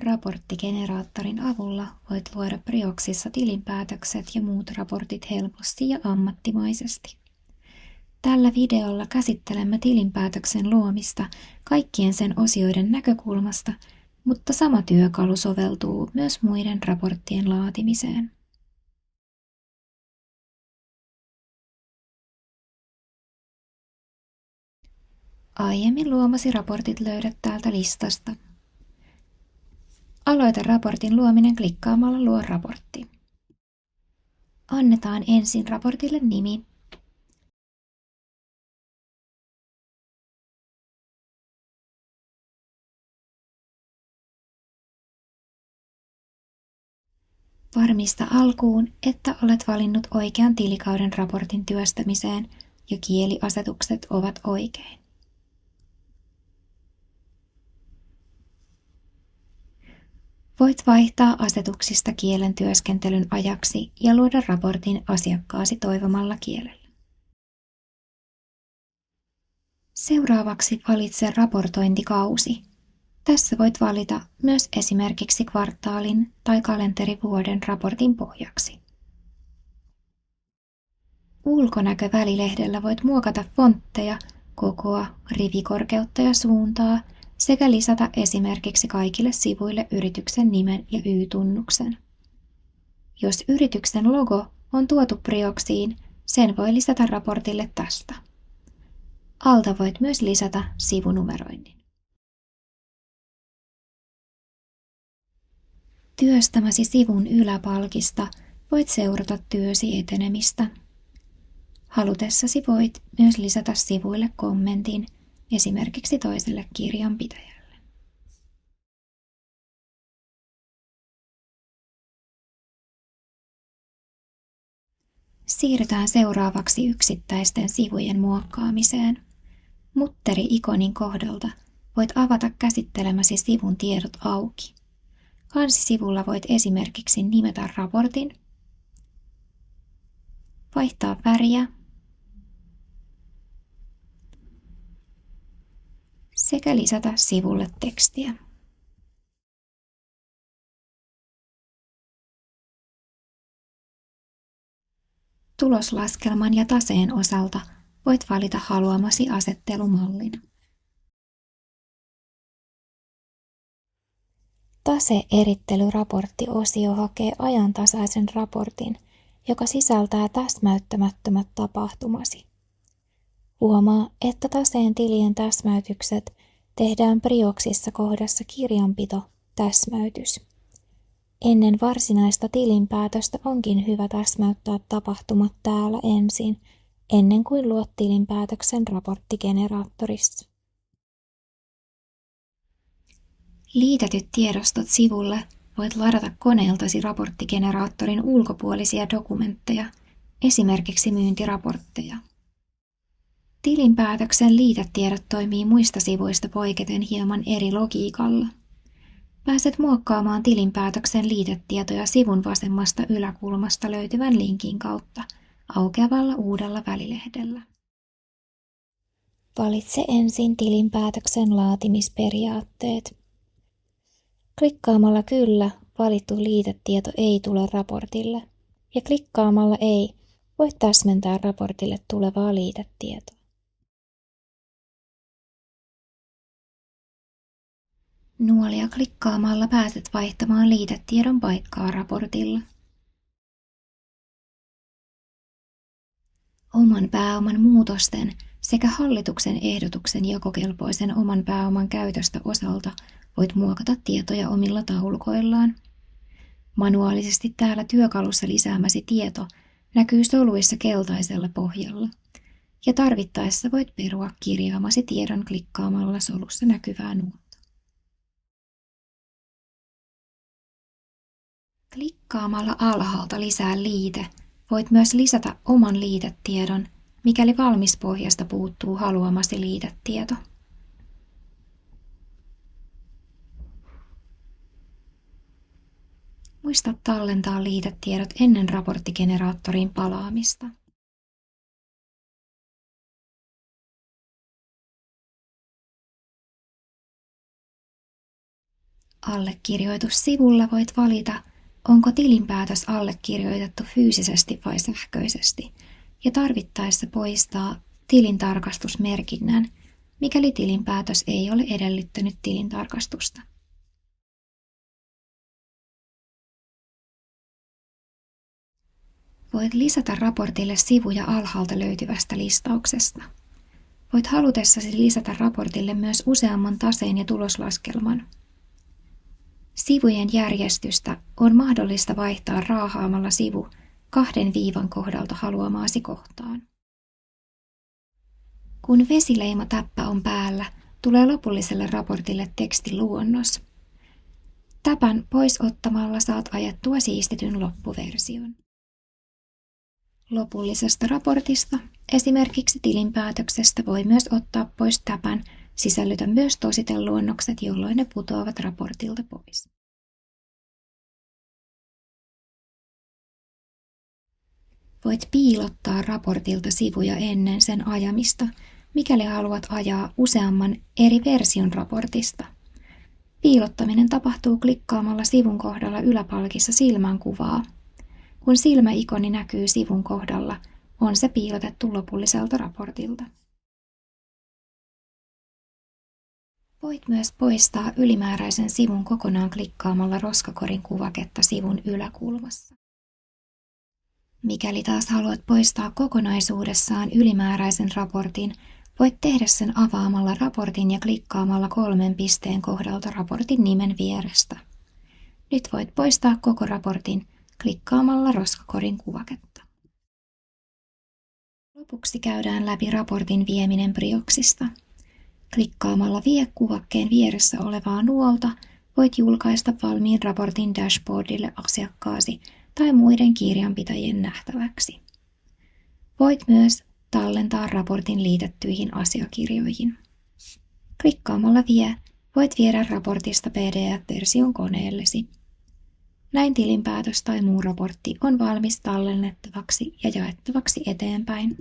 Raporttigeneraattorin avulla voit luoda Brioxissa tilinpäätökset ja muut raportit helposti ja ammattimaisesti. Tällä videolla käsittelemme tilinpäätöksen luomista kaikkien sen osioiden näkökulmasta, mutta sama työkalu soveltuu myös muiden raporttien laatimiseen. Aiemmin luomasi raportit löydät täältä listasta. Aloita raportin luominen klikkaamalla Luo raportti. Annetaan ensin raportille nimi. Varmista alkuun, että olet valinnut oikean tilikauden raportin työstämiseen ja kieliasetukset ovat oikein. Voit vaihtaa asetuksista kielen työskentelyn ajaksi ja luoda raportin asiakkaasi toivomalla kielellä. Seuraavaksi valitse raportointikausi. Tässä voit valita myös esimerkiksi kvartaalin tai kalenterivuoden raportin pohjaksi. Ulkonäkövälilehdellä voit muokata fontteja, kokoa, rivikorkeutta ja suuntaa sekä lisätä esimerkiksi kaikille sivuille yrityksen nimen ja Y-tunnuksen. Jos yrityksen logo on tuotu Brioxiin, sen voi lisätä raportille tästä. Alta voit myös lisätä sivunumeroinnin. Työstämäsi sivun yläpalkista voit seurata työsi etenemistä. Halutessasi voit myös lisätä sivuille kommentin, esimerkiksi toiselle kirjanpitäjälle. Siirrytään seuraavaksi yksittäisten sivujen muokkaamiseen. Mutteri-ikonin kohdalta voit avata käsittelemäsi sivun tiedot auki. Kansisivulla voit esimerkiksi nimetä raportin, vaihtaa väriä sekä lisätä sivulle tekstiä. Tuloslaskelman ja taseen osalta voit valita haluamasi asettelumallin. Tase-erittelyraportti-osio hakee ajantasaisen raportin, joka sisältää täsmäyttämättömät tapahtumasi. Huomaa, että taseen tilien täsmäytykset tehdään Brioxissa kohdassa kirjanpito, täsmäytys. Ennen varsinaista tilinpäätöstä onkin hyvä täsmäyttää tapahtumat täällä ensin, ennen kuin luot tilinpäätöksen raporttigeneraattorissa. Liitetyt tiedostot sivulle voit ladata koneeltasi raporttigeneraattorin ulkopuolisia dokumentteja, esimerkiksi myyntiraportteja. Tilinpäätöksen liitetiedot toimii muista sivuista poiketen hieman eri logiikalla. Pääset muokkaamaan tilinpäätöksen liitetietoja sivun vasemmasta yläkulmasta löytyvän linkin kautta aukeavalla uudella välilehdellä. Valitse ensin tilinpäätöksen laatimisperiaatteet. Klikkaamalla Kyllä valittu liitetieto ei tule raportille ja klikkaamalla Ei voit täsmentää raportille tulevaa liitetietoa. Nuolia klikkaamalla pääset vaihtamaan liitetiedon paikkaa raportilla. Oman pääoman muutosten sekä hallituksen ehdotuksen jakokelpoisen oman pääoman käytöstä osalta voit muokata tietoja omilla taulukoillaan. Manuaalisesti täällä työkalussa lisäämäsi tieto näkyy soluissa keltaisella pohjalla, ja tarvittaessa voit perua kirjaamasi tiedon klikkaamalla solussa näkyvää nuotta. Klikkaamalla alhaalta lisää liite voit myös lisätä oman liitetiedon, mikäli valmispohjasta puuttuu haluamasi liitetieto. Muista tallentaa liitetiedot ennen raporttigeneraattoriin palaamista. Allekirjoitussivulla voit valita, onko tilinpäätös allekirjoitettu fyysisesti vai sähköisesti, ja tarvittaessa poistaa tilintarkastusmerkinnän, mikäli tilinpäätös ei ole edellyttänyt tilintarkastusta. Voit lisätä raportille sivuja alhaalta löytyvästä listauksesta. Voit halutessasi lisätä raportille myös useamman taseen ja tuloslaskelman. Sivujen järjestystä on mahdollista vaihtaa raahaamalla sivu 2 viivan kohdalta haluamaasi kohtaan. Kun vesileimatäppä on päällä, tulee lopulliselle raportille tekstiluonnos. Täpän pois ottamalla saat ajettua siistityn loppuversion. Lopullisesta raportista, esimerkiksi tilinpäätöksestä, voi myös ottaa pois täpän, sisällytä myös tositeluonnokset, jolloin ne putoavat raportilta pois. Voit piilottaa raportilta sivuja ennen sen ajamista, mikäli haluat ajaa useamman eri version raportista. Piilottaminen tapahtuu klikkaamalla sivun kohdalla yläpalkissa silmänkuvaa. Kun silmäikoni näkyy sivun kohdalla, on se piilotettu lopulliselta raportilta. Voit myös poistaa ylimääräisen sivun kokonaan klikkaamalla roskakorin kuvaketta sivun yläkulmassa. Mikäli taas haluat poistaa kokonaisuudessaan ylimääräisen raportin, voit tehdä sen avaamalla raportin ja klikkaamalla 3 pisteen kohdalta raportin nimen vierestä. Nyt voit poistaa koko raportin klikkaamalla roskakorin kuvaketta. Lopuksi käydään läpi raportin vieminen Brioksista. Klikkaamalla vie-kuvakkeen vieressä olevaa nuolta voit julkaista valmiin raportin dashboardille asiakkaasi tai muiden kirjanpitäjien nähtäväksi. Voit myös tallentaa raportin liitettyihin asiakirjoihin. Klikkaamalla vie voit viedä raportista PDF-version koneellesi. Näin tilinpäätös tai muu raportti on valmis tallennettavaksi ja jaettavaksi eteenpäin.